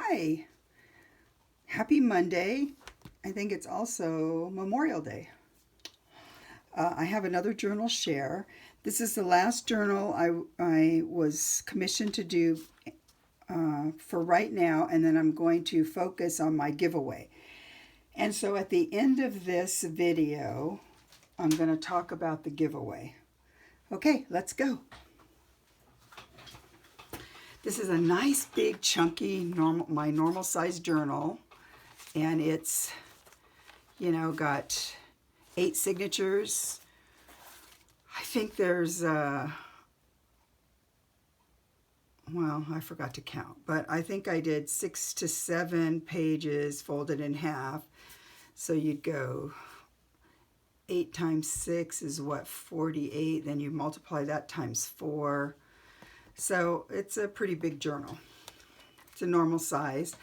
Hi, happy Monday. I think it's also Memorial Day. I have another journal share. This is the last journal I was commissioned to do for right now, and then I'm going to focus on my giveaway. And so at the end of this video, I'm going to talk about the giveaway. Okay, let's go. This is a nice big chunky my normal size journal, and it's got 8 signatures. I think there's well, I forgot to count, but I think I did 6 to 7 pages folded in half. So you'd go 8 times 6 is what, 48, then you multiply that times 4. So it's a pretty big journal. It's a normal size.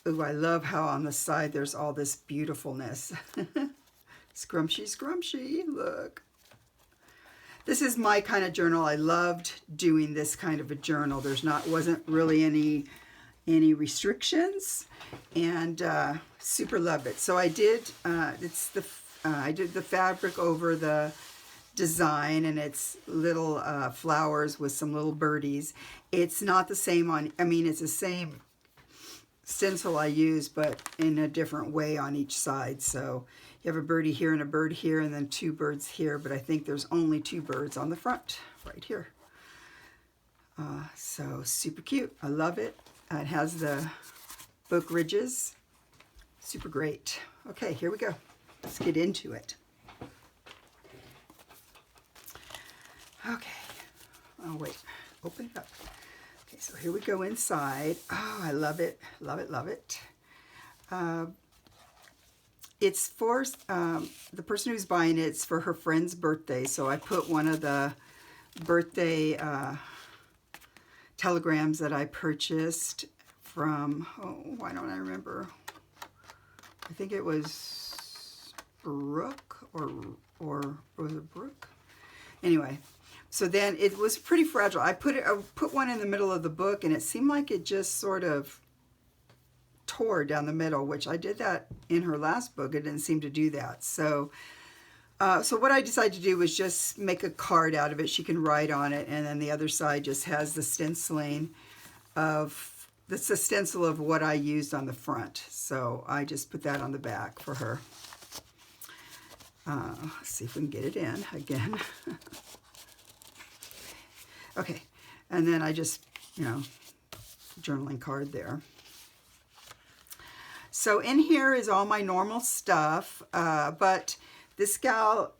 Ooh, I love how on the side there's all this beautifulness. Scrumptious, scrumptious, look. This is my kind of journal. I loved doing this kind of a journal. Wasn't really any restrictions, and super love it. So I did I did the fabric over the design, and it's little flowers with some little birdies. It's not the same it's the same stencil I use, but in a different way on each side. So you have a birdie here and a bird here, and then 2 birds here, but I think there's only 2 birds on the front right here. So super cute. I love it. It has the book ridges. Super great. Okay, here we go. Let's get into it. Okay. Oh, wait. Open it up. Okay, so here we go inside. Oh, I love it. Love it, love it. It's for the person who's buying it. It's for her friend's birthday. So I put one of the birthday telegrams that I purchased from, why don't I remember? I think it was Brooke, or was it Brooke? Anyway, so then it was pretty fragile. I put one in the middle of the book, and it seemed like it just sort of tore down the middle, which I did that in her last book. It didn't seem to do that. So what I decided to do was just make a card out of it. She can write on it, and then the other side just has the stenciling that's the stencil of what I used on the front. So I just put that on the back for her. Let's see if we can get it in again. Okay, and then I just, journaling card there. So in here is all my normal stuff, but this gal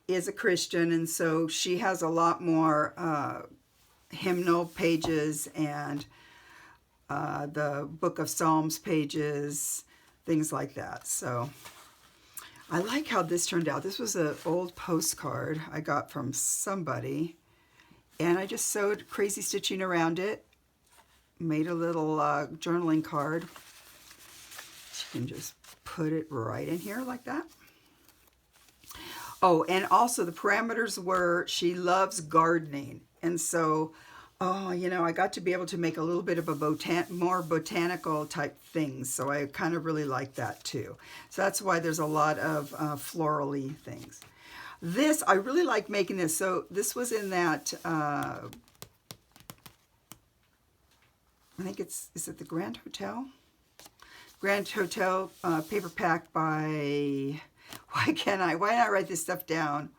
is a Christian, and so she has a lot more hymnal pages and the Book of Psalms pages, things like that. So I like how this turned out. This was an old postcard I got from somebody, and I just sewed crazy stitching around it, made a little journaling card. You can just put it right in here like that. Oh, and also the parameters were, she loves gardening. And so, I got to be able to make a little bit of a more botanical type things. So I kind of really like that too. So that's why there's a lot of florally things. This, I really like making this. So this was in that, I think is it the Grand Hotel? Grand Hotel paper pack by, why didn't I write this stuff down?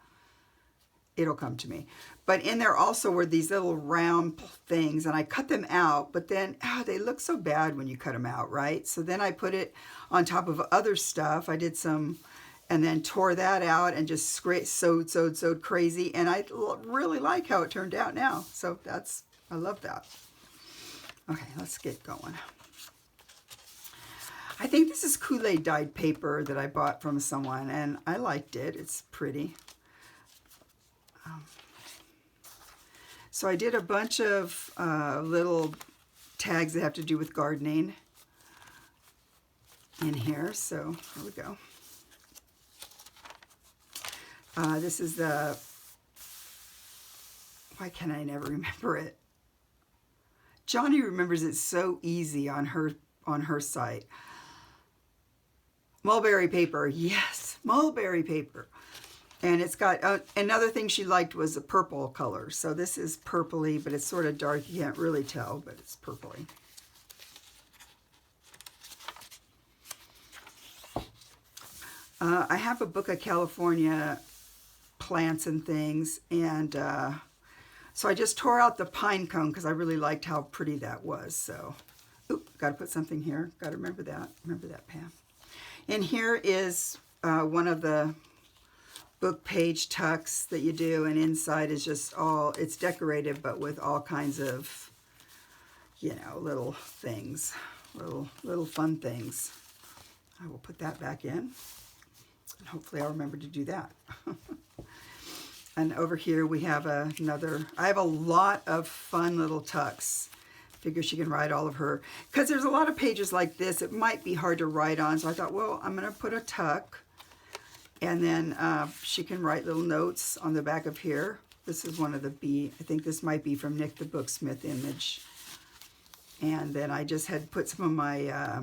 It'll come to me. But in there also were these little round things, and I cut them out, but then they look so bad when you cut them out, right? So then I put it on top of other stuff. I did some, and then tore that out and just sewed crazy, and I really like how it turned out now. So I love that. Okay, let's get going. I think this is Kool-Aid dyed paper that I bought from someone, and I liked it. It's pretty. So I did a bunch of little tags that have to do with gardening in here. So here we go. This is the, why can I never remember it? Johnny remembers it so easy on on her site. Mulberry paper, yes, mulberry paper. And it's got, another thing she liked was a purple color. So this is purpley, but it's sort of dark. You can't really tell, but it's purpley. I have a book of California plants and things, and so I just tore out the pine cone because I really liked how pretty that was. So, oop, got to put something here. Got to remember that. Remember that, Pam. And here is one of the book page tucks that you do, and inside is just all, it's decorated, but with all kinds of, you know, little things, little fun things. I will put that back in, and hopefully I'll remember to do that. And over here we have another, I have a lot of fun little tucks. Figure she can write all of her, because there's a lot of pages like this, it might be hard to write on, so I thought, well, I'm going to put a tuck, and then she can write little notes on the back of here. This is one of the bee, I think this might be from Nick the Booksmith image. And then I just had put some of my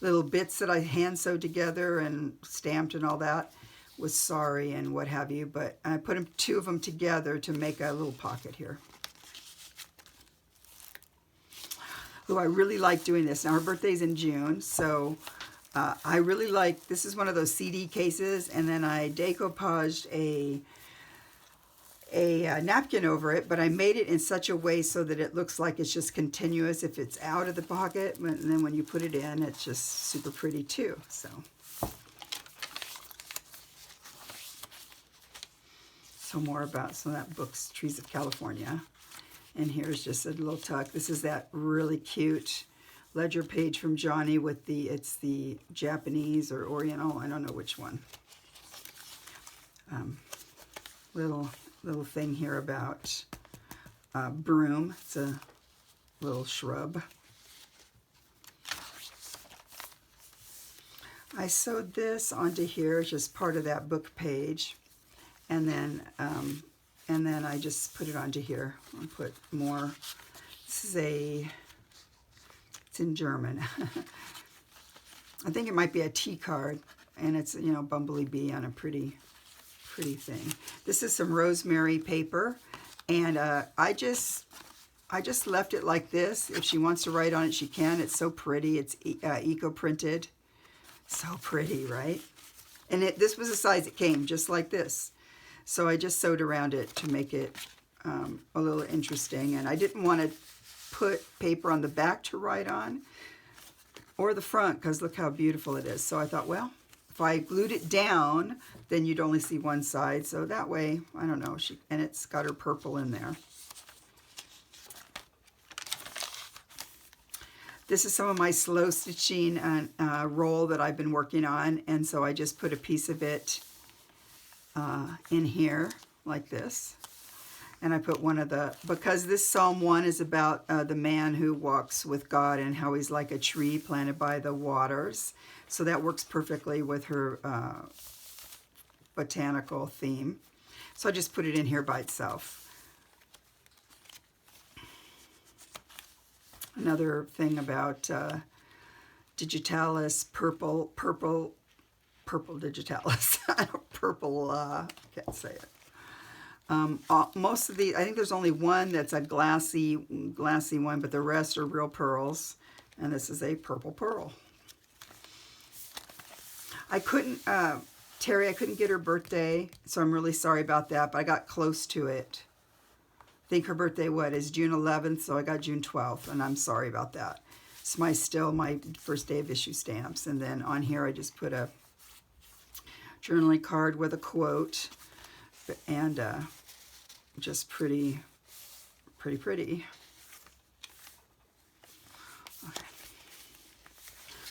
little bits that I hand sewed together and stamped and all that with sorry and what have you, but I put them, two of them together to make a little pocket here. Oh, I really like doing this. Now her birthday's in June, so I really like, this is one of those CD cases, and then I decoupaged a napkin over it, but I made it in such a way so that it looks like it's just continuous if it's out of the pocket, and then when you put it in, it's just super pretty too. So more about some of that book's Trees of California. And here's just a little tuck. This is that really cute ledger page from Johnny with the, it's the Japanese or Oriental, I don't know which one. Little thing here about broom. It's a little shrub. I sewed this onto here, it's just part of that book page. And then I just put it onto here. I'll put more. This is it's in German. I think it might be a tea card, and it's, you know, bumblebee bee on a pretty thing. This is some rosemary paper, and I just left it like this. If she wants to write on it, she can. It's so pretty. It's eco printed. So pretty, right? And this was the size it came, just like this. So I just sewed around it to make it a little interesting. And I didn't want to put paper on the back to write on or the front, because look how beautiful it is. So I thought, well, if I glued it down, then you'd only see one side. So that way, I don't know, and it's got her purple in there. This is some of my slow stitching roll that I've been working on. And so I just put a piece of it in here like this, and I put one of the, because this Psalm 1 is about the man who walks with God and how he's like a tree planted by the waters, so that works perfectly with her botanical theme. So I just put it in here by itself. Another thing about digitalis, purple digitalis. Purple, I can't say it. Most of these, I think there's only one that's a glassy one, but the rest are real pearls. And this is a purple pearl. I couldn't, Terry, I couldn't get her birthday, so I'm really sorry about that, but I got close to it. I think her birthday, is June 11th, so I got June 12th, and I'm sorry about that. It's still my first day of issue stamps. And then on here I just put a journaling card with a quote, and just pretty. Okay.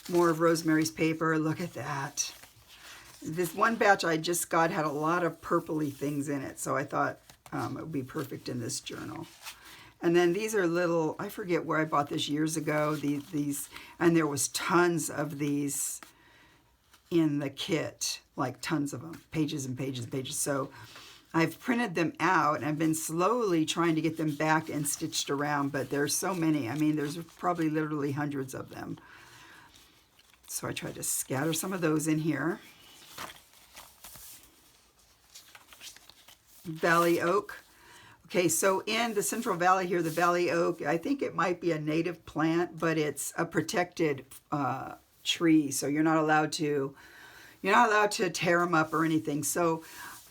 More of Rosemary's paper. Look at that. This one batch I just got had a lot of purpley things in it, so I thought it would be perfect in this journal. And then these are little, I forget where I bought this years ago, these, and there was tons of these in the kit, like tons of them, pages and pages and pages. So I've printed them out and I've been slowly trying to get them back and stitched around, but there's so many. I mean, there's probably literally hundreds of them. So I tried to scatter some of those in here. Valley oak. Okay, so in the Central Valley here, the valley oak, I think it might be a native plant, but it's a protected tree, so you're not allowed to tear them up or anything. So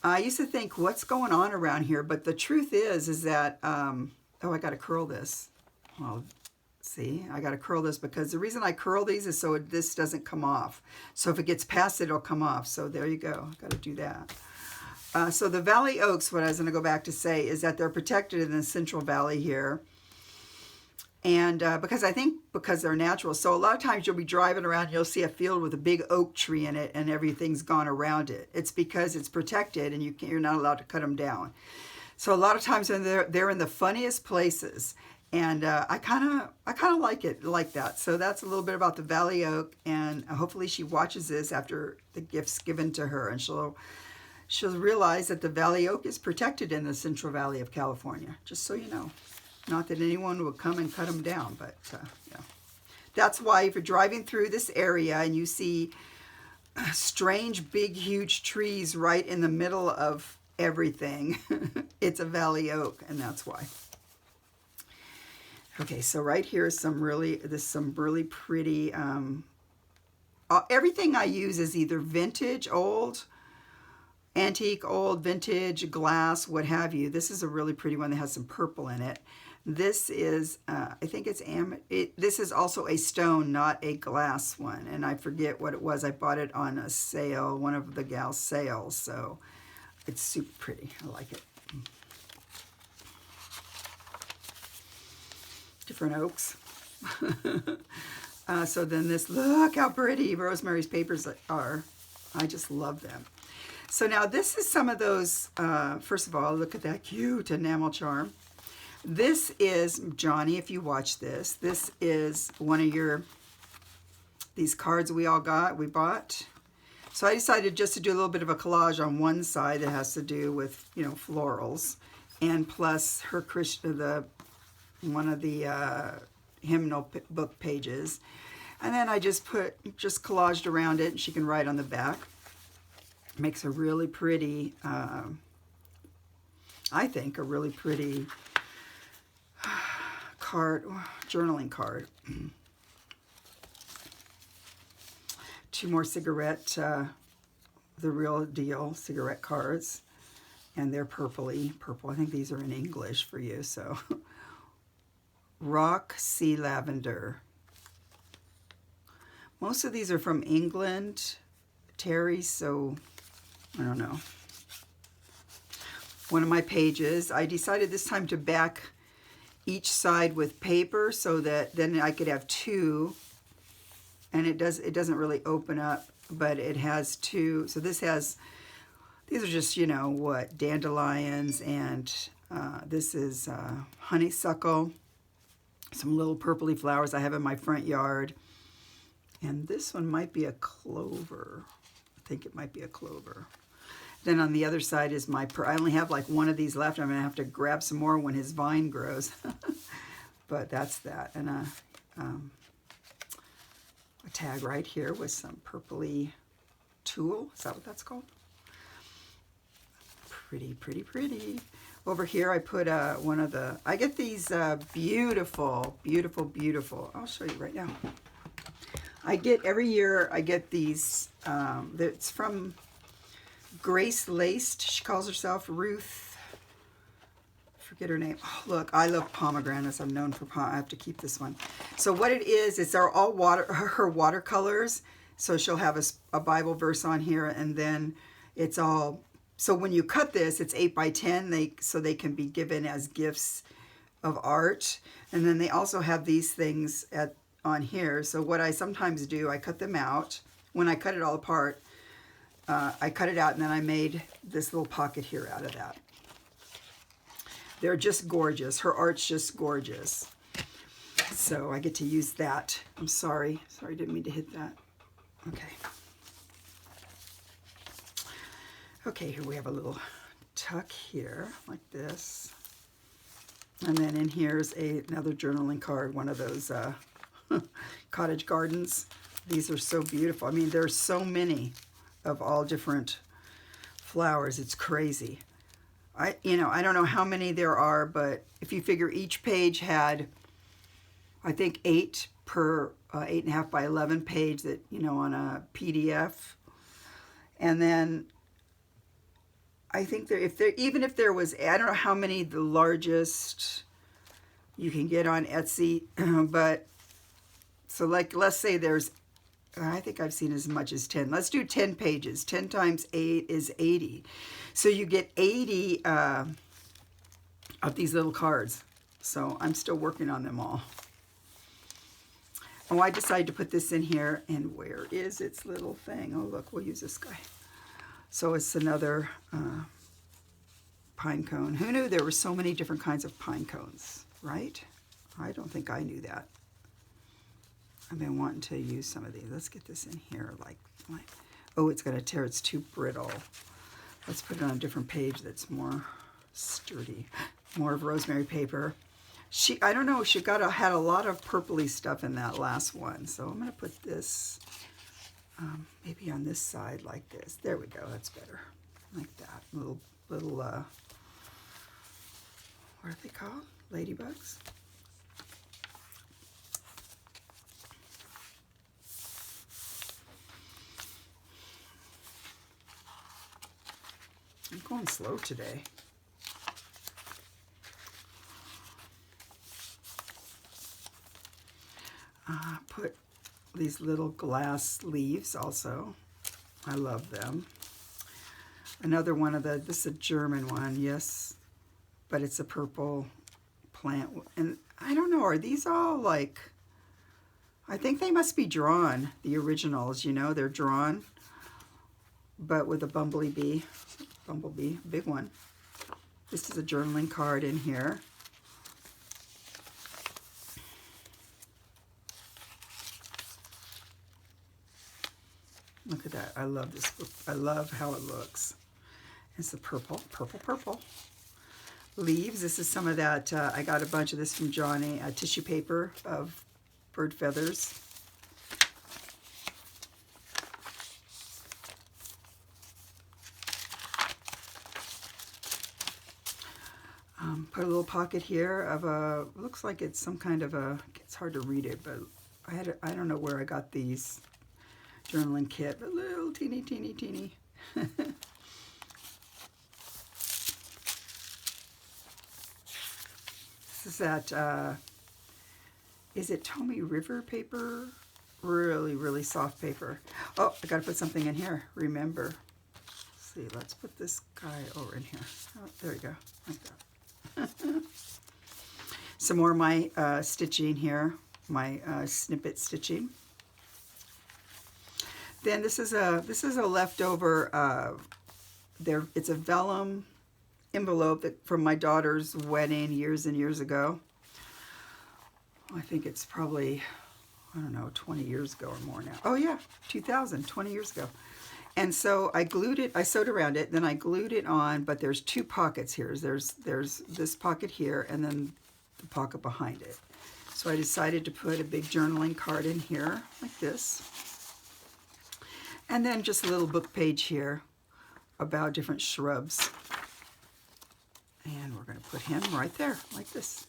I used to think, what's going on around here? But the truth is that, oh, I got to curl this. Well, see, I got to curl this because the reason I curl these is so this doesn't come off. So if it gets past it, it'll come off. So there you go. Got to do that. So the valley oaks, what I was going to go back to say is that they're protected in the Central Valley here. And because they're natural. So a lot of times you'll be driving around and you'll see a field with a big oak tree in it and everything's gone around it. It's because it's protected and you're not allowed to cut them down. So a lot of times they're in the funniest places. And I kind of like it like that. So that's a little bit about the valley oak. And hopefully she watches this after the gift's given to her. And she'll realize that the valley oak is protected in the Central Valley of California. Just so you know. Not that anyone will come and cut them down, but yeah. That's why if you're driving through this area and you see strange, big, huge trees right in the middle of everything, it's a valley oak, and that's why. Okay, so right here is some really pretty. Everything I use is either vintage, old, antique, old, vintage, glass, what have you. This is a really pretty one that has some purple in it. This is, I think this is also a stone, not a glass one. And I forget what it was. I bought it on a sale, one of the gal's sales. So it's super pretty. I like it. Different oaks. So then this, look how pretty Rosemary's Papers are. I just love them. So now this is some of those, first of all, look at that cute enamel charm. This is, Johnny, if you watch this is one of these cards we bought. So I decided just to do a little bit of a collage on one side that has to do with, florals. And plus her one of the hymnal book pages. And then I just collaged around it and she can write on the back. Makes a really pretty, I think, a really pretty card, journaling card. Two more cigarette, the real deal cigarette cards. And they're purple. I think these are in English for you, so. Rock Sea Lavender. Most of these are from England, Terry, so I don't know. One of my pages, I decided this time to back each side with paper so that then I could have two, and it doesn't really open up, but it has two. So these are just, dandelions, and this is honeysuckle, some little purpley flowers I have in my front yard, and this one might be a clover. I think it might be a clover. Then on the other side is I only have like one of these left. I'm going to have to grab some more when his vine grows. But that's that. And a tag right here with some purpley tulle. Is that what that's called? Pretty, pretty, pretty. Over here I put I get these beautiful, beautiful, beautiful. I'll show you right now. Every year I get these, it's from Grace Laced, she calls herself Ruth. Forget her name. Oh, look, I love pomegranates. I'm known for I have to keep this one. So what it is they're all her watercolors. So she'll have a Bible verse on here, and then it's all. So when you cut this, it's 8 by 10. So they can be given as gifts of art, and then they also have these things on here. So what I sometimes do, I cut them out. When I cut it all apart, I cut it out, and then I made this little pocket here out of that. They're just gorgeous. Her art's just gorgeous. So I get to use that. I'm sorry. Sorry, didn't mean to hit that. Okay. Okay, here we have a little tuck here like this. And then in here's another journaling card, one of those cottage gardens. These are so beautiful. I mean, there's so many of all different flowers. It's crazy. I don't know how many there are, but if you figure each page had, I think 8 per 8.5 by 11 page that, on a PDF. And then I think even if there was, I don't know how many the largest you can get on Etsy, but so like, let's say there's, I think I've seen as much as 10. Let's do 10 pages. 10 times 8 is 80. So you get 80 of these little cards. So I'm still working on them all. Oh, I decided to put this in here. And where is its little thing? Oh, look, we'll use this guy. So it's another pine cone. Who knew there were so many different kinds of pine cones, right? I don't think I knew that. I've been wanting to use some of these. Let's get this in here like oh, it's going to tear. It's too brittle. Let's put it on a different page that's more sturdy. More of rosemary paper. I don't know, had a lot of purpley stuff in that last one. So I'm going to put this maybe on this side like this. There we go. That's better. Like that. Little what are they called? Ladybugs? I'm going slow today. Put these little glass leaves also. I love them. Another one of this is a German one, yes, but it's a purple plant. And I don't know, are these all like, I think they must be drawn, the originals, they're drawn, but with a bumblebee, big one. This is a journaling card in here. Look at that. I love this book. I love how it looks. It's the purple leaves. This is some of that. I got a bunch of this from Johnny. Tissue paper of bird feathers. Put a little pocket here of a, looks like it's some kind of a, it's hard to read it, but I don't know where I got these journaling kit, but little teeny. This is that, is it Tommy River paper? Really soft paper. Oh, I gotta put something in here, remember. Let's see, let's put this guy over in here. Oh, there you go, like that. Some more of my stitching here, my snippet stitching. Then this is a leftover. It's a vellum envelope from my daughter's wedding years and years ago. I think it's probably, I don't know, 20 years ago or more now. Oh yeah, 2000, 20 years ago. And so I glued it, I sewed around it, then I glued it on, but there's 2 pockets here. There's this pocket here and then the pocket behind it. So I decided to put a big journaling card in here, like this. And then just a little book page here about different shrubs. And we're going to put him right there, like this.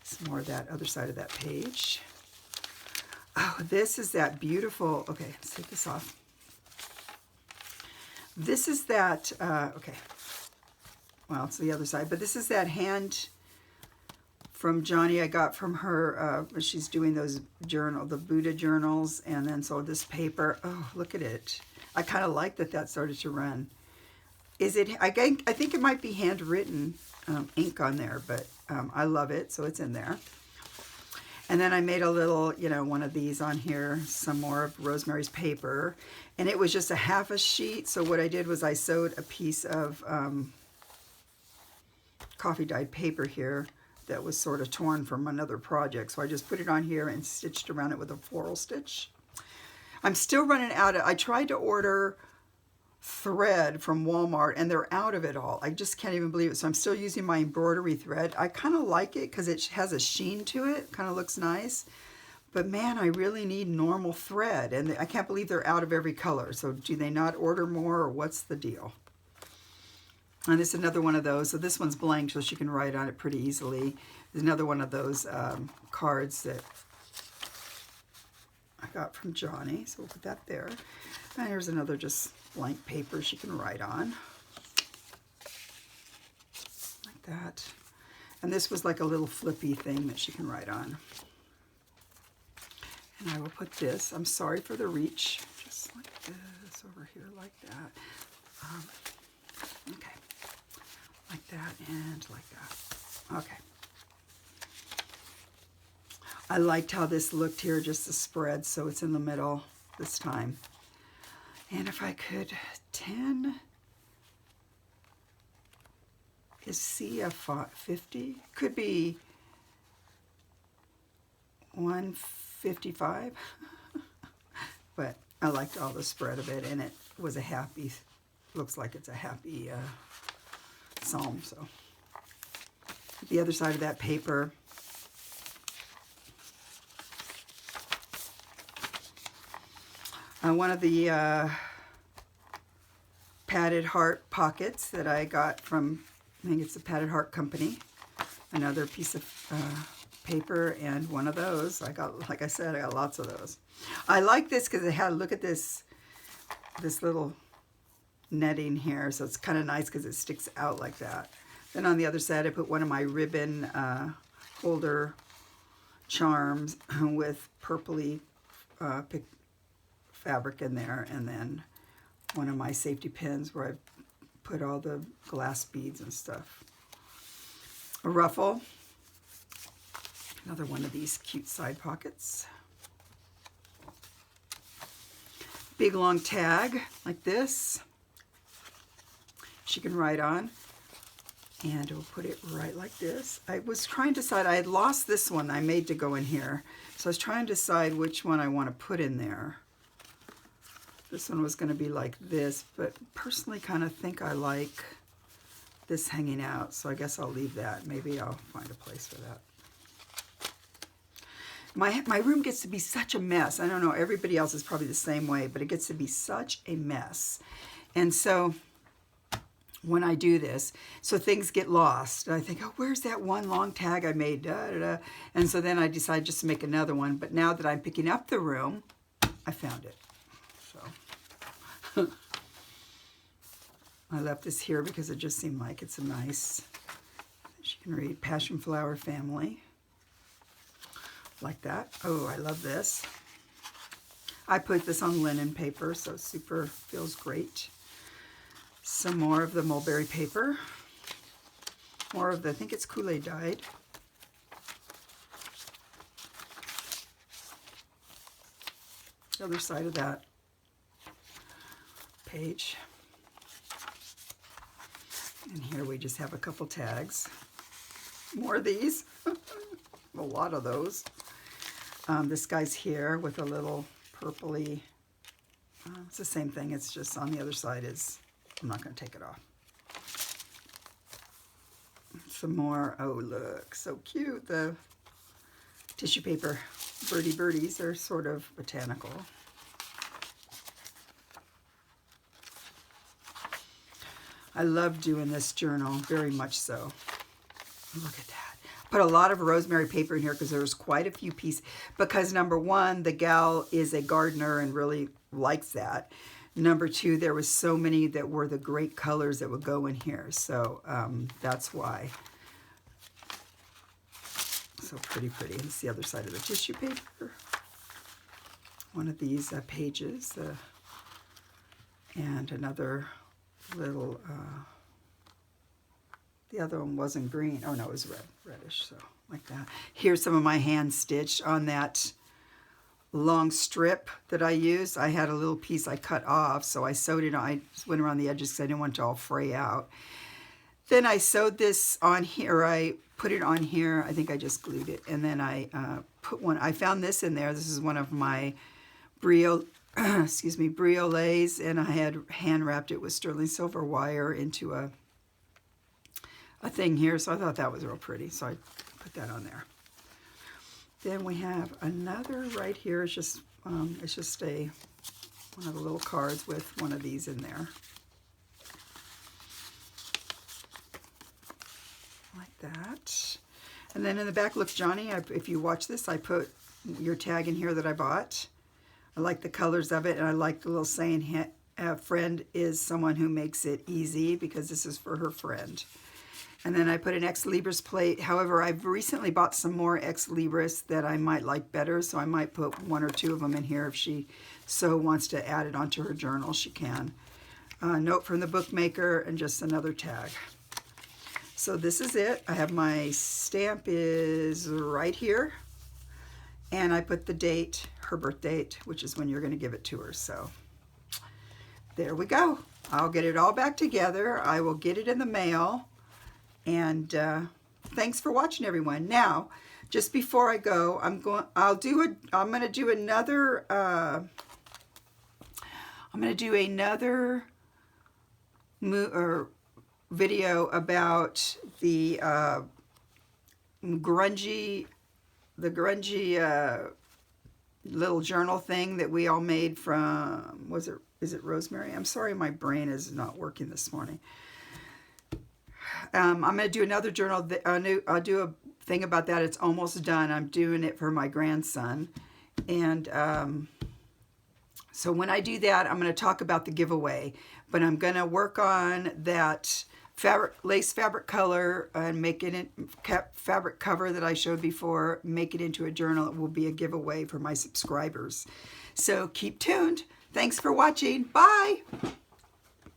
Some more of that other side of that page. Oh, this is that beautiful, okay, let's take this off. This is that, okay, well, it's the other side, but this is that hand from Johnny I got from her, she's doing those the Buddha journals, and then so this paper, oh, look at it. I kind of like that started to run. Is it, I think it might be handwritten ink on there, but I love it, so it's in there. And then I made a little, one of these on here, some more of Rosemary's paper. And it was just a half a sheet. So what I did was I sewed a piece of coffee dyed paper here that was sort of torn from another project. So I just put it on here and stitched around it with a floral stitch. I'm still running out of, I tried to order thread from Walmart, and they're out of it all. I just can't even believe it. So I'm still using my embroidery thread. I kind of like it because it has a sheen to it. Kind of looks nice. But man, I really need normal thread, and I can't believe they're out of every color. So do they not order more, or what's the deal? And this is another one of those. So this one's blank, so she can write on it pretty easily. There's another one of those cards that I got from Johnny. So we'll put that there. And here's another just blank paper she can write on. Like that. And this was like a little flippy thing that she can write on. And I will put this, I'm sorry for the reach, just like this over here, like that. Okay, like that and like that. Okay. I liked how this looked here, just the spread, so it's in the middle this time. And if I could, 10 is CF50, could be 155, but I liked all the spread of it, and it was a happy, looks like it's a happy psalm. So the other side of that paper, one of the Padded Heart pockets that I got from, I think it's the Padded Heart Company, another piece of paper, and one of those. I got, like I said, I got lots of those. I like this because it had, look at this little netting here, so it's kind of nice because it sticks out like that. Then on the other side, I put one of my ribbon holder charms with purpley fabric in there, and then one of my safety pins where I put all the glass beads and stuff. A ruffle. Another one of these cute side pockets. Big long tag like this. She can write on. And we'll put it right like this. I was trying to decide, I had lost this one I made to go in here. So I was trying to decide which one I want to put in there. This one was going to be like this, but personally kind of think I like this hanging out. So I guess I'll leave that. Maybe I'll find a place for that. My room gets to be such a mess. I don't know, everybody else is probably the same way, but it gets to be such a mess. And so when I do this, so things get lost. And I think, oh, where's that one long tag I made? Da, da, da. And so then I decide just to make another one. But now that I'm picking up the room, I found it. So I left this here because it just seemed like it's a nice, she can read Passion Flower Family. Like that. Oh, I love this. I put this on linen paper, so super feels great. Some more of the mulberry paper. More of the, I think it's Kool-Aid dyed. The other side of that page. And here we just have a couple tags. More of these. A lot of those. This guy's here with a little purpley, it's the same thing, it's just on the other side is, I'm not going to take it off. Some more, oh look, so cute, the tissue paper birdies are sort of botanical. I love doing this journal, very much so. Look at that. Put a lot of rosemary paper in here because there's quite a few pieces. Because number one, the gal is a gardener and really likes that. Number two, there was so many that were the great colors that would go in here. So that's why. So pretty. This is the other side of the tissue paper. One of these pages. And another little... the other one wasn't green. Oh, no, it was reddish, so like that. Here's some of my hand stitched on that long strip that I used. I had a little piece I cut off, so I sewed it on. I just went around the edges because I didn't want it to all fray out. Then I sewed this on here. I put it on here. I think I just glued it. And then I put one. I found this in there. This is one of my Brio excuse me, briolets, and I had hand wrapped it with sterling silver wire into a thing here, so I thought that was real pretty, so I put that on there. Then we have another right here. It's just one of the little cards with one of these in there, like that. And then in the back, look, Johnny, if you watch this, I put your tag in here that I bought. I like the colors of it, and I like the little saying, friend is someone who makes it easy, because this is for her friend. And then I put an Ex Libris plate. However, I've recently bought some more Ex Libris that I might like better, so I might put 1 or 2 of them in here. If she so wants to add it onto her journal, she can. Note from the bookmaker, and just another tag. So this is it. I have my stamp is right here, and I put the date, her birth date, which is when you're going to give it to her. So there we go. I'll get it all back together. I will get it in the mail, and thanks for watching, everyone. Now, just before I go, I'm going to do another video about the grungy little journal thing that we all made from, is it rosemary? I'm sorry, my brain is not working this morning. I'm going to do another journal. I'll do a thing about that. It's almost done. I'm doing it for my grandson. And so when I do that, I'm going to talk about the giveaway. But I'm going to work on that lace fabric color and make it in fabric cover that I showed before, make it into a journal. It will be a giveaway for my subscribers. So keep tuned. Thanks for watching. Bye.